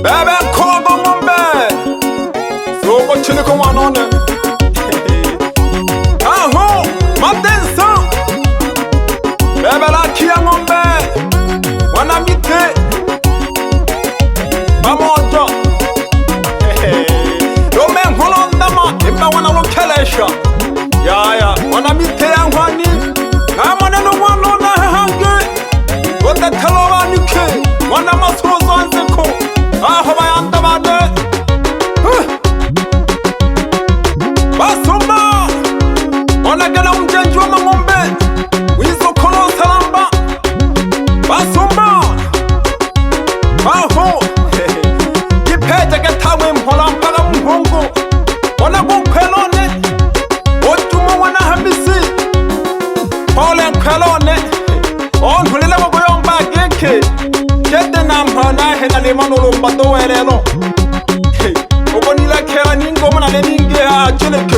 Bebe kogo ngombe Soko chini kwa wanone Aho matensa Bebe la kia ngombe Wanamite Bamoja Lome ngolondama Imba wanalokelesha Ya wanamite yangwani Ngamane no wanona hange Wanda kalowa nike Wana Masuluzu Ganziku Aho bayanda bade Basumba Wanagala umjenji wa mangombe Wizo kolo salamba Basumba Aho Gipeja getawe mhola mpala mhongo Wanagukwelone Ujumbe wana hamisi Pole nkwelone Onhulile wagoyomba geke Kete na mhana hena limano lumba doelelo Ogo nila kera ningo mwana leninge ajileke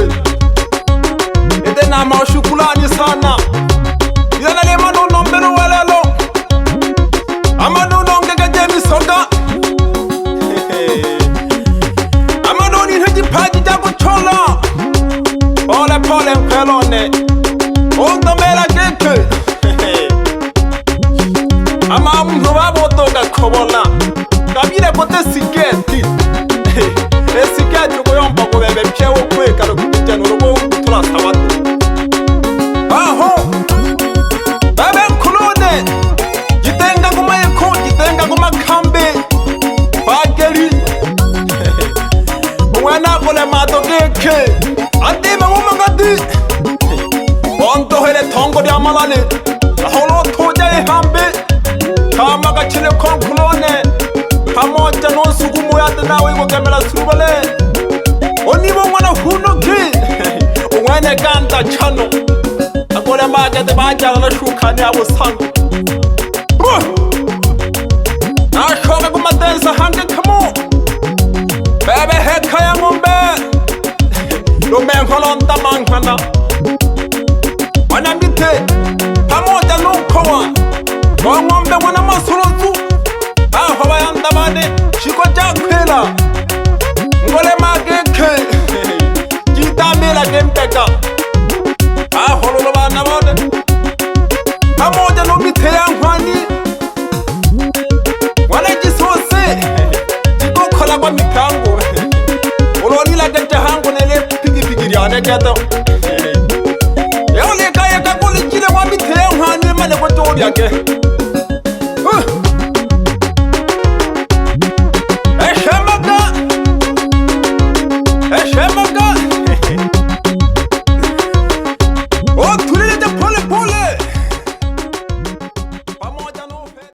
Ede na maushukulani sana Yala limano nombero welelo Amanu nongege jemi soga Amanu ninheji paji jago chola Pole pole mkwelone Ondo mela geke Ama mtu wabotoga kobola Kabile kote siketi Siketi ukoyomba kubebe mchewo kwe Kalo kutijenu ulogo utula sawatu Aho Bebe mkulode Jitenga kumayeko Jitenga kumakambe Bageri Mwana kule matogeke Andime umangadi Onto hele tongo di amalane Aholo toja ihambe Kama gachile konkulone Pamoja no sugumu ya tenawe Wagemela surubale Onibo mwana hunuki Uwene ganda chano Akole magete baja na shukani ya wasangu Nashoka kumatensa hange kamo Bebe heka ya ngombe Lumenkolonta manghana Wanamite Pamoja nukowa Kwa ngombe wana Masuluzu Aho bayanda bade Shiko jakwela Ngole mageke Jitamila gempeka Aho lolo bana bade Pamoja nubite yangwani Wale jisose Jiko kola kwa mikango Ulonila geja hangu nele pigi pigi riane geto Eole kaya kakuli jile wabite yangwani Mane kwa tori yake